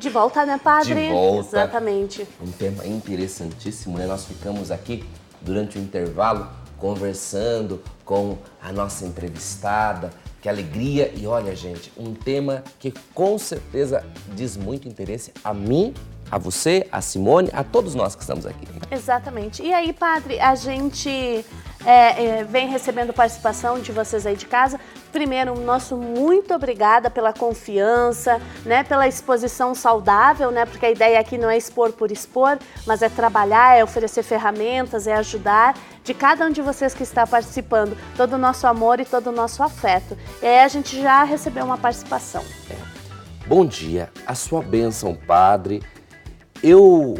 De volta, né, padre? De volta. Exatamente. Um tema interessantíssimo, né? Nós ficamos aqui durante o intervalo conversando com a nossa entrevistada. Que alegria! E olha, gente, um tema que com certeza diz muito interesse a mim, a você, a Simone, a todos nós que estamos aqui. Exatamente. E aí, padre, a gente vem recebendo participação de vocês aí de casa. Primeiro, nosso muito obrigada pela confiança, né, pela exposição saudável, né, porque a ideia aqui não é expor por expor, mas é trabalhar, é oferecer ferramentas, é ajudar de cada um de vocês que está participando, todo o nosso amor e todo o nosso afeto. E aí a gente já recebeu uma participação. Bom dia, a sua bênção, padre. Eu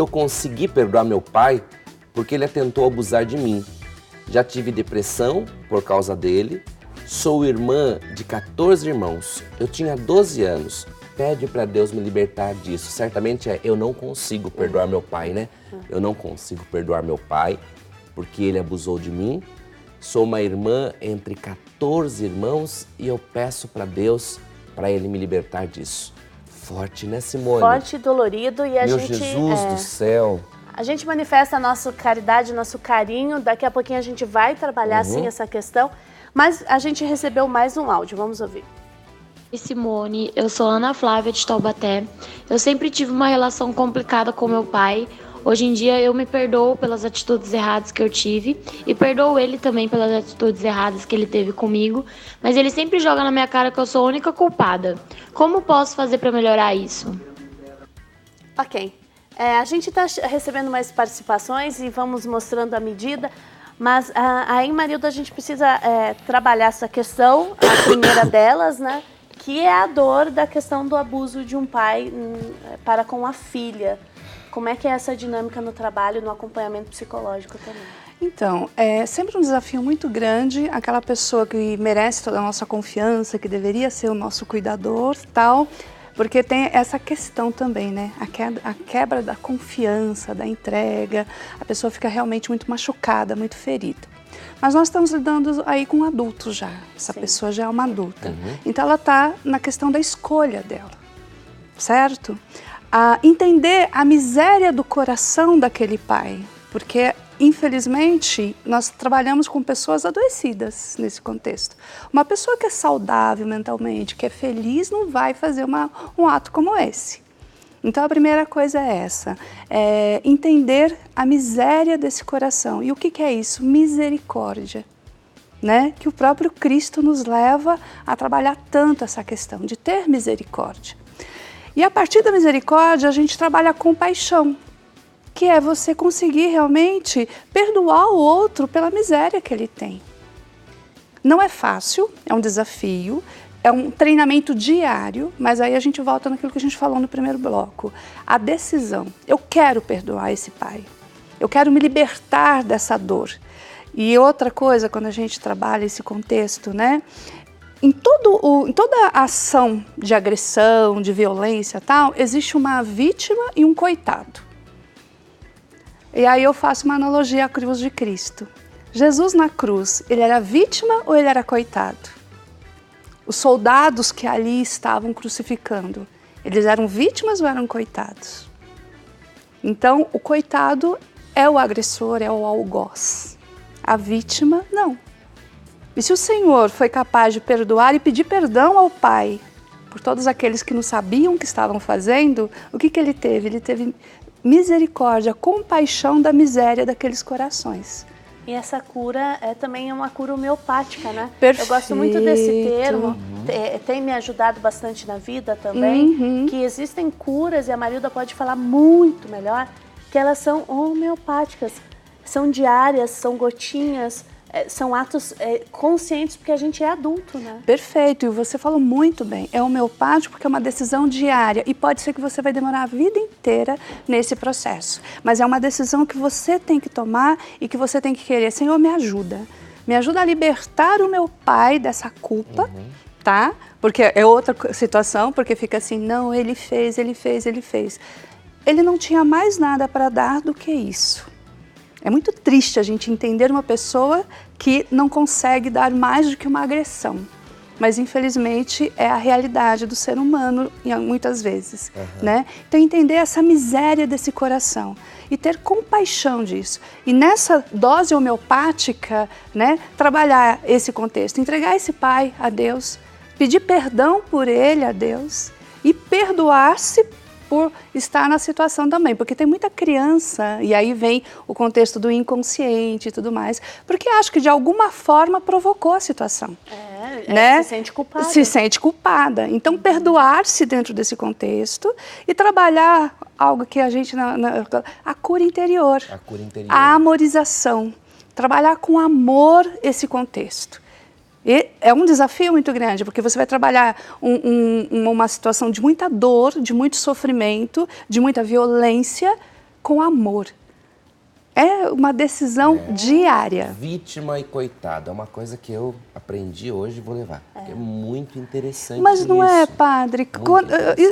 consegui perdoar meu pai porque ele tentou abusar de mim. Já tive depressão por causa dele. Sou irmã de 14 irmãos. Eu tinha 12 anos. Pede para Deus me libertar disso. Certamente eu não consigo perdoar meu pai, né? Eu não consigo perdoar meu pai porque ele abusou de mim. Sou uma irmã entre 14 irmãos e eu peço para Deus para ele me libertar disso. Forte, né, Simone? Forte e dolorido e Meu Jesus do céu. A gente manifesta a nossa caridade, nosso carinho. Daqui a pouquinho a gente vai trabalhar sim essa questão. Mas a gente recebeu mais um áudio, vamos ouvir. Oi, Simone, eu sou Ana Flávia de Taubaté. Eu sempre tive uma relação complicada com meu pai. Hoje em dia eu me perdoo pelas atitudes erradas que eu tive e perdoo ele também pelas atitudes erradas que ele teve comigo, mas ele sempre joga na minha cara que eu sou a única culpada. Como posso fazer para melhorar isso? Ok. A gente está recebendo mais participações e vamos mostrando a medida, mas aí, Marilda, a gente precisa trabalhar essa questão, a primeira delas, né, que é a dor da questão do abuso de um pai para com a filha. Como é que é essa dinâmica no trabalho, no acompanhamento psicológico também? Então, é sempre um desafio muito grande, aquela pessoa que merece toda a nossa confiança, que deveria ser o nosso cuidador, tal, porque tem essa questão também, né? A quebra da confiança, da entrega, a pessoa fica realmente muito machucada, muito ferida. Mas nós estamos lidando aí com um adulto já, essa pessoa já é uma adulta. Então ela está na questão da escolha dela, certo? Entender a miséria do coração daquele pai, porque infelizmente nós trabalhamos com pessoas adoecidas nesse contexto. Uma pessoa que é saudável mentalmente, que é feliz, não vai fazer um ato como esse. Então a primeira coisa é essa, entender a miséria desse coração. E o que é isso? Misericórdia, né? Que o próprio Cristo nos leva a trabalhar tanto essa questão de ter misericórdia. E a partir da misericórdia, a gente trabalha a compaixão, que é você conseguir realmente perdoar o outro pela miséria que ele tem. Não é fácil, é um desafio, é um treinamento diário, mas aí a gente volta naquilo que a gente falou no primeiro bloco. A decisão, eu quero perdoar esse pai, eu quero me libertar dessa dor. E outra coisa, quando a gente trabalha esse contexto, né? Em toda a ação de agressão, de violência tal, existe uma vítima e um coitado. E aí eu faço uma analogia à cruz de Cristo. Jesus na cruz, ele era vítima ou ele era coitado? Os soldados que ali estavam crucificando, eles eram vítimas ou eram coitados? Então, o coitado é o agressor, é o algoz. A vítima, não. E se o Senhor foi capaz de perdoar e pedir perdão ao Pai por todos aqueles que não sabiam o que estavam fazendo, o que ele teve? Ele teve misericórdia, compaixão da miséria daqueles corações. E essa cura também é uma cura homeopática, né? Perfeito. Eu gosto muito desse termo, tem me ajudado bastante na vida também, que existem curas, e a Marilda pode falar muito melhor, que elas são homeopáticas, são diárias, são gotinhas, são atos conscientes, porque a gente é adulto, né? Perfeito, e você falou muito bem, é homeopático porque é uma decisão diária e pode ser que você vai demorar a vida inteira nesse processo, mas é uma decisão que você tem que tomar e que você tem que querer. Senhor, me ajuda a libertar o meu pai dessa culpa, tá? Porque é outra situação, porque fica assim, não, ele fez. Ele não tinha mais nada para dar do que isso. É muito triste a gente entender uma pessoa que não consegue dar mais do que uma agressão. mas infelizmente é a realidade do ser humano muitas vezes, né? Então entender essa miséria desse coração e ter compaixão disso. E nessa dose homeopática, né, trabalhar esse contexto, entregar esse pai a Deus, pedir perdão por ele a Deus e perdoar-se por estar na situação também, porque tem muita criança, e aí vem o contexto do inconsciente e tudo mais, porque acho que de alguma forma provocou a situação. Né? Se sente culpada. Se sente culpada. Então, perdoar-se dentro desse contexto e trabalhar algo que a gente... a cura interior. A cura interior. A amorização. Trabalhar com amor esse contexto. E é um desafio muito grande, porque você vai trabalhar uma situação de muita dor, de muito sofrimento, de muita violência, com amor. É uma decisão diária. Vítima e coitado, é uma coisa que eu aprendi hoje e vou levar. É muito interessante. Mas não isso. é, padre?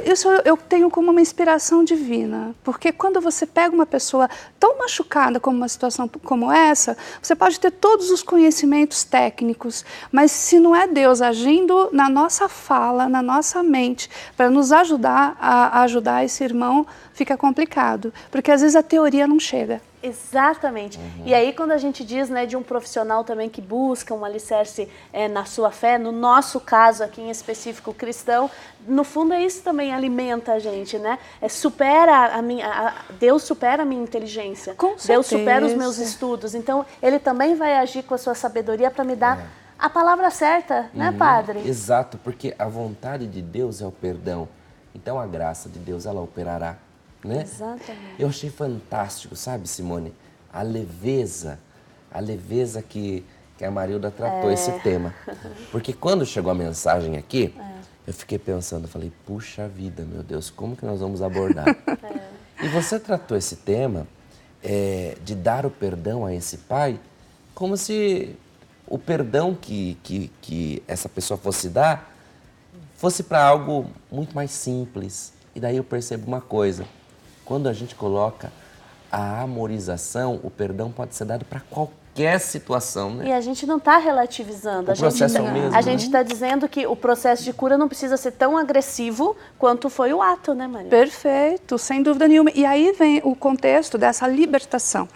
Isso eu tenho como uma inspiração divina. Porque quando você pega uma pessoa tão machucada como uma situação como essa, você pode ter todos os conhecimentos técnicos, mas se não é Deus agindo na nossa fala, na nossa mente, para nos ajudar a ajudar esse irmão, fica complicado. Porque às vezes a teoria não chega. Exatamente. E aí quando a gente diz, né, de um profissional também que busca um alicerce na sua fé, no nosso caso aqui em específico cristão, no fundo é isso também alimenta a gente, né? Deus supera a minha inteligência. Com certeza. Deus supera os meus estudos. Então ele também vai agir com a sua sabedoria para me dar a palavra certa, né, padre? Exato, porque a vontade de Deus é o perdão. Então a graça de Deus, ela operará. Né? Exatamente. Eu achei fantástico, sabe, Simone? A leveza que a Marilda tratou esse tema. Porque quando chegou a mensagem aqui, eu fiquei pensando, falei, puxa vida, meu Deus, como que nós vamos abordar? E você tratou esse tema de dar o perdão a esse pai, como se o perdão que essa pessoa fosse dar fosse para algo muito mais simples. E daí eu percebo uma coisa. Quando a gente coloca a amorização, o perdão pode ser dado para qualquer situação, né? E a gente não está relativizando. O processo é o mesmo. A gente está dizendo que o processo de cura não precisa ser tão agressivo quanto foi o ato, né, Maria? Perfeito, sem dúvida nenhuma. E aí vem o contexto dessa libertação,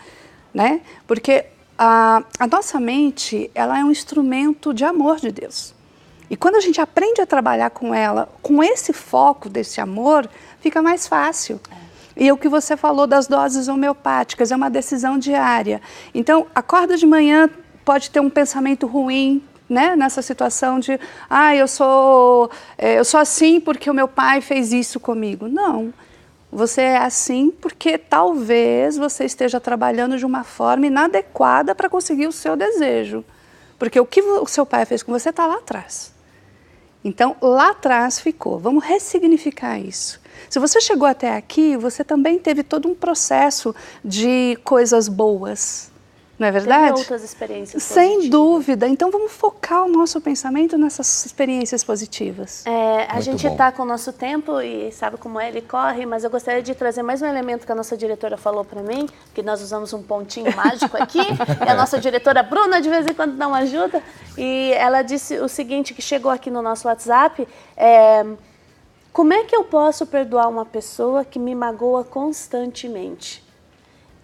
né? Porque a nossa mente, ela é um instrumento de amor de Deus. E quando a gente aprende a trabalhar com ela, com esse foco desse amor, fica mais fácil. E o que você falou das doses homeopáticas, é uma decisão diária. Então, acorda de manhã, pode ter um pensamento ruim, né? Nessa situação de, eu sou assim porque o meu pai fez isso comigo. Não, você é assim porque talvez você esteja trabalhando de uma forma inadequada para conseguir o seu desejo. Porque o que o seu pai fez com você está lá atrás. Então, lá atrás ficou. Vamos ressignificar isso. Se você chegou até aqui, você também teve todo um processo de coisas boas, não é verdade? Teve outras experiências Sem positivas. dúvida. Então, vamos focar o nosso pensamento nessas experiências positivas. A gente está com o nosso tempo e sabe como ele corre, mas eu gostaria de trazer mais um elemento que a nossa diretora falou para mim, que nós usamos um pontinho mágico aqui, e a nossa diretora Bruna de vez em quando dá uma ajuda, e ela disse o seguinte, que chegou aqui no nosso WhatsApp, como é que eu posso perdoar uma pessoa que me magoa constantemente?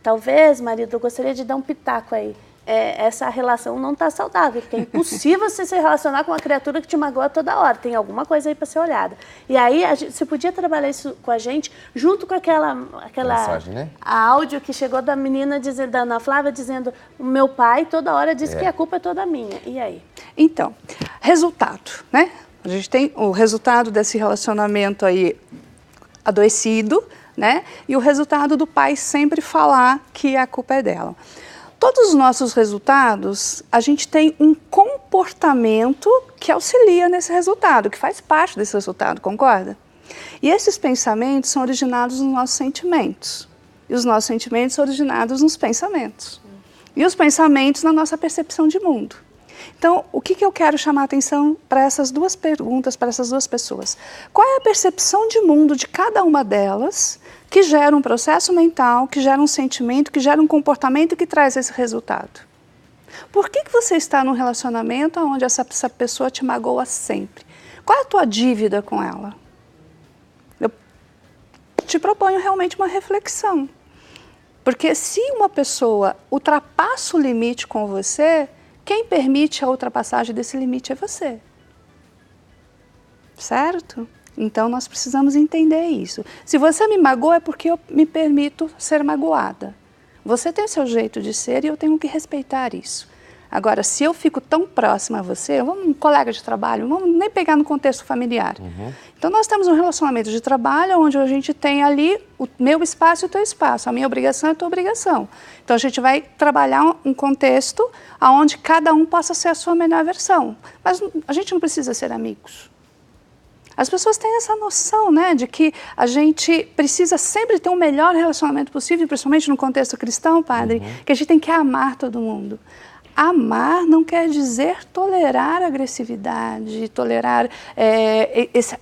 Talvez, marido, eu gostaria de dar um pitaco aí. Essa relação não está saudável, porque é impossível você se relacionar com uma criatura que te magoa toda hora. Tem alguma coisa aí para ser olhada. E aí, você podia trabalhar isso com a gente, junto com aquela mensagem, né? áudio que chegou da menina, da Ana Flávia, dizendo, o meu pai toda hora diz que a culpa é toda minha. E aí? Então, resultado, né? A gente tem o resultado desse relacionamento aí adoecido, né? E o resultado do pai sempre falar que a culpa é dela. Todos os nossos resultados, a gente tem um comportamento que auxilia nesse resultado, que faz parte desse resultado, concorda? E esses pensamentos são originados nos nossos sentimentos. E os nossos sentimentos são originados nos pensamentos. E os pensamentos na nossa percepção de mundo. Então, o que eu quero chamar a atenção para essas duas perguntas, para essas duas pessoas? Qual é a percepção de mundo de cada uma delas que gera um processo mental, que gera um sentimento, que gera um comportamento que traz esse resultado? Por que você está num relacionamento onde essa pessoa te magoa sempre? Qual é a tua dívida com ela? Eu te proponho realmente uma reflexão. Porque se uma pessoa ultrapassa o limite com você, quem permite a ultrapassagem desse limite é você. Certo? Então nós precisamos entender isso. Se você me magoa é porque eu me permito ser magoada. Você tem o seu jeito de ser e eu tenho que respeitar isso. Agora, se eu fico tão próxima a você, vamos um colega de trabalho, vamos nem pegar no contexto familiar. Então nós temos um relacionamento de trabalho onde a gente tem ali o meu espaço e o teu espaço, a minha obrigação e a tua obrigação. Então a gente vai trabalhar um contexto onde cada um possa ser a sua melhor versão. Mas a gente não precisa ser amigos. As pessoas têm essa noção, né, de que a gente precisa sempre ter um melhor relacionamento possível, principalmente no contexto cristão, padre, que a gente tem que amar todo mundo. Amar não quer dizer tolerar agressividade, tolerar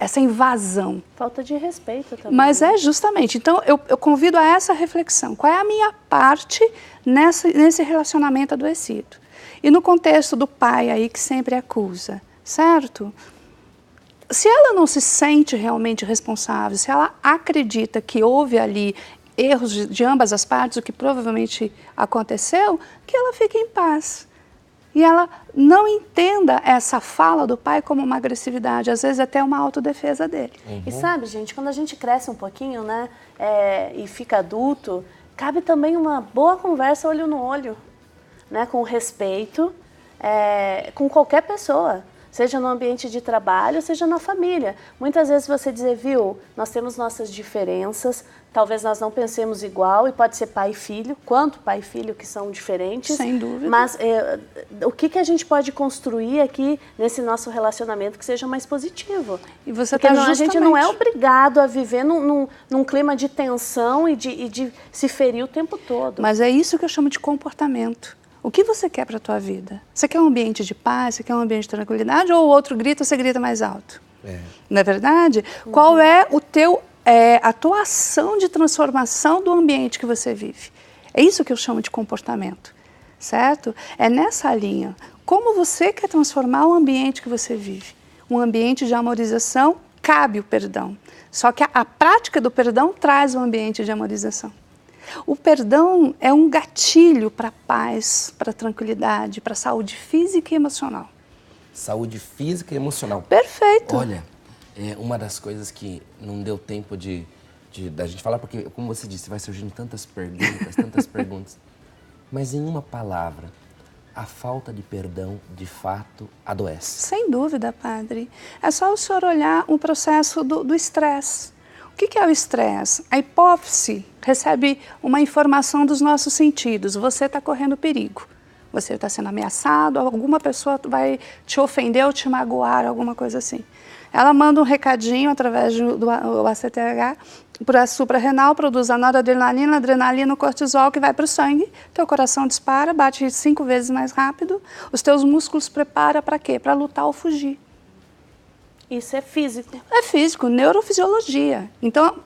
essa invasão. Falta de respeito também. Mas é justamente, então eu convido a essa reflexão. Qual é a minha parte nesse relacionamento adoecido? E no contexto do pai aí que sempre acusa, certo? Se ela não se sente realmente responsável, se ela acredita que houve ali erros de ambas as partes, o que provavelmente aconteceu, que ela fique em paz. E ela não entenda essa fala do pai como uma agressividade, às vezes até uma autodefesa dele. E sabe, gente, quando a gente cresce um pouquinho, né, e fica adulto, cabe também uma boa conversa olho no olho, né, com respeito, com qualquer pessoa. Seja no ambiente de trabalho, seja na família. Muitas vezes você dizer, viu, nós temos nossas diferenças, talvez nós não pensemos igual, e pode ser pai e filho, quanto pai e filho que são diferentes. Sem dúvida. Mas o que a gente pode construir aqui nesse nosso relacionamento que seja mais positivo? E você Porque tá a gente não é obrigado a viver num clima de tensão e de se ferir o tempo todo. Mas é isso que eu chamo de comportamento. O que você quer para a tua vida? Você quer um ambiente de paz, você quer um ambiente de tranquilidade, ou o outro grita, você grita mais alto? Não é verdade? Qual é a tua ação de transformação do ambiente que você vive? É isso que eu chamo de comportamento, certo? É nessa linha. Como você quer transformar o ambiente que você vive? Um ambiente de amorização, cabe o perdão. Só que a prática do perdão traz um ambiente de amorização. O perdão é um gatilho para a paz, para a tranquilidade, para a saúde física e emocional. Saúde física e emocional. Perfeito. Olha, uma das coisas que não deu tempo da gente falar, porque, como você disse, vai surgindo tantas perguntas, mas em uma palavra, a falta de perdão, de fato, adoece. Sem dúvida, padre. É só o senhor olhar o processo do estresse. O que é o estresse? A hipófise recebe uma informação dos nossos sentidos. Você está correndo perigo. Você está sendo ameaçado, alguma pessoa vai te ofender ou te magoar, alguma coisa assim. Ela manda um recadinho através do ACTH para a suprarrenal, produz a noradrenalina, adrenalina, o cortisol que vai para o sangue, teu coração dispara, bate 5 vezes mais rápido, os teus músculos preparam para quê? Para lutar ou fugir. Isso é físico. É físico, neurofisiologia. Então,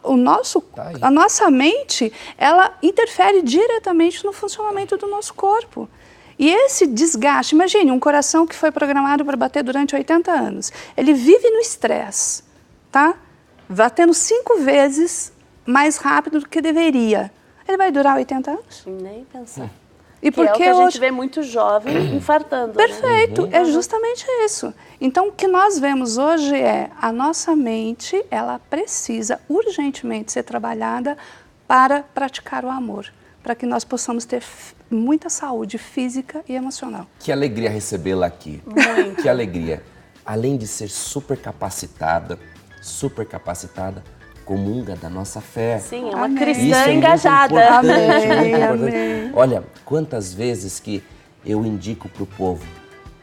a nossa mente, ela interfere diretamente no funcionamento do nosso corpo. E esse desgaste, imagine, um coração que foi programado para bater durante 80 anos, ele vive no estresse, tá? Batendo 5 vezes mais rápido do que deveria. Ele vai durar 80 anos? Nem pensar. E que é o que a gente vê muito jovem infartando. Perfeito, é justamente isso. Então, o que nós vemos hoje a nossa mente, ela precisa urgentemente ser trabalhada para praticar o amor, para que nós possamos ter muita saúde física e emocional. Que alegria recebê-la aqui. Muito. Que alegria. Além de ser super capacitada, comunga da nossa fé. Sim, é uma Amém. cristã Isso engajada. É muito importante, Amém, muito importante. amém. Olha, quantas vezes que eu indico para o povo,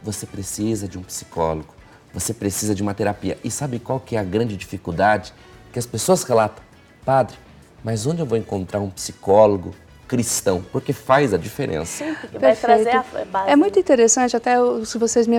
você precisa de um psicólogo, você precisa de uma terapia. E sabe qual que é a grande dificuldade? Que as pessoas relatam, padre, mas onde eu vou encontrar um psicólogo cristão? Porque faz a diferença. Sim, porque vai trazer a base. É muito interessante, até se vocês me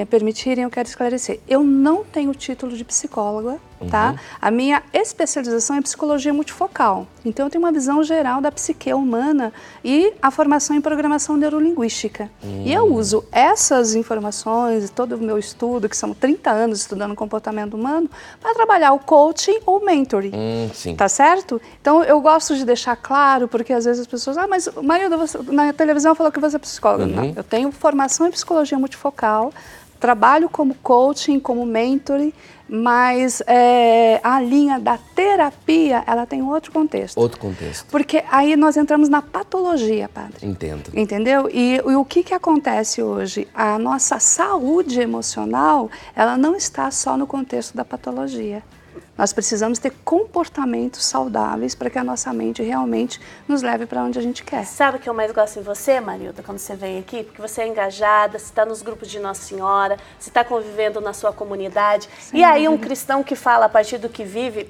permitirem, eu quero esclarecer. Eu não tenho título de psicóloga, tá? A minha especialização é psicologia multifocal. Então, eu tenho uma visão geral da psique humana e a formação em programação neurolinguística. E eu uso essas informações e todo o meu estudo, que são 30 anos estudando comportamento humano, para trabalhar o coaching ou mentoring. Tá certo? Então, eu gosto de deixar claro, porque às vezes as pessoas... Ah, mas Marilda, você, na televisão falou que você é psicóloga. Não, eu tenho formação em psicologia multifocal, trabalho como coaching, como mentoring, mas a linha da terapia, ela tem outro contexto. Outro contexto. Porque aí nós entramos na patologia, padre. Entendo. Entendeu? E o que acontece hoje? A nossa saúde emocional, ela não está só no contexto da patologia. Nós precisamos ter comportamentos saudáveis para que a nossa mente realmente nos leve para onde a gente quer. Sabe o que eu mais gosto em você, Marilda, quando você vem aqui? Porque você é engajada, você está nos grupos de Nossa Senhora, você está convivendo na sua comunidade. Sim. E aí um cristão que fala a partir do que vive,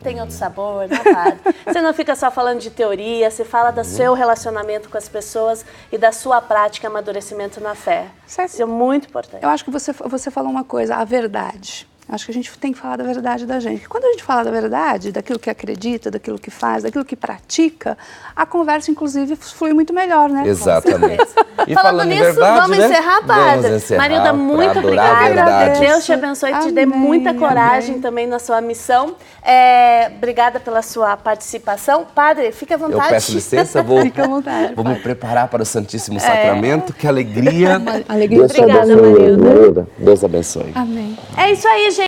tem outro sabor, né, padre? Você não fica só falando de teoria, você fala do seu relacionamento com as pessoas e da sua prática, amadurecimento na fé. Certo. Isso é muito importante. Eu acho que você falou uma coisa, a verdade. Acho que a gente tem que falar da verdade da gente. Quando a gente fala da verdade, daquilo que acredita, daquilo que faz, daquilo que pratica, a conversa, inclusive, flui muito melhor, né? Exatamente. E falando nisso, verdade, vamos encerrar, padre. Vamos encerrar. Marilda, muito obrigada. Deus te abençoe e te dê muita coragem também na sua missão. Obrigada pela sua participação. Padre, fique à vontade. Eu peço licença, Fica à vontade, vou me preparar para o Santíssimo Sacramento. Que alegria. Alegria. Obrigada, Marilda. Deus abençoe. Amém. É isso aí, gente.